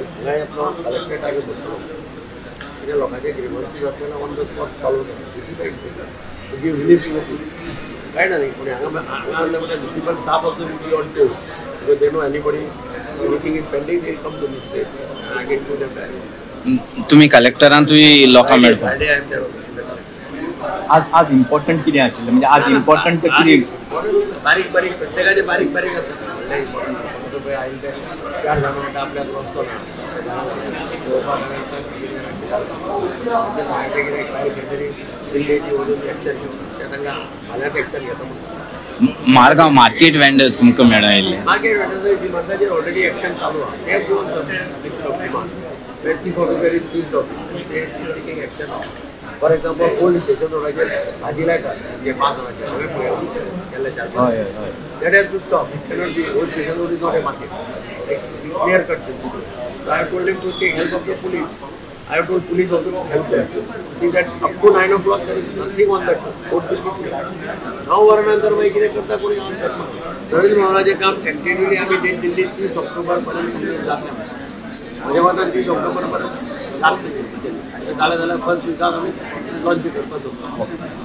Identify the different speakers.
Speaker 1: हांगा येतलो कलेक्टरेटाक बसलो कित्याक लोकांचे ग्रिवन्सीस आपल्याला ऑन द स्पॉट सॉल्व करता this is to give relief to the people कळना न्ही पूण हांगा म्हणल्यार municipal staff also will be on toes because they know anybody anything is pending they come to me straight I get to them direct
Speaker 2: तुम्ही कलेक्टरांतूय लोकांक मेळटा
Speaker 1: Friday I am there
Speaker 3: आज इम्पॉर्टंट कितें आशिल्लें म्हणजे आज इम्पॉर्टंट कितें
Speaker 1: बारीक बारीक प्रत्येकाचे बारीक बारीक आसा व्हडले इम्पॉर्टंट पळय आयले ते 4 जाणां म्हणटा आपल्याक रस्तो ना दिल्लीची वचून एक्शन घेवन ते तांकां फाल्यांच एक्शन घेता म्हणटा
Speaker 2: मारगांव मार्केट वेंडर्स तुमकां मेळायले
Speaker 1: मार्केट वेंडर्स डिमांडाचेर ऑलरेडी एक्शन चालू आहा ते घेवन list of demands when chief officer is seized of ते taking action for example police station रोडाचेर भाजी लायतात म्हणजे 5 जाणांचेर हांवें पळयलां केल्ले 4 that has to stop. It cannot be. Old station road is not a market. Like clear cut principle. So I have told him to take help of the police. I have told police also to help them. See that up to 9 o'clock there is nothing on that road. Road should be clear. 9 वरानंतर मागीर कितें करता कोणी on करता. रवींद्र भवनाचें काम continually आमी दिल्लीत 30 October पर्यंत complete जातलें. म्हज्या मतान 30 ऑक्टोबर पर्यंत जातलें. जालें जाल्यार फर्स्ट विकाक आमी लॉन्च करपाक सोदता.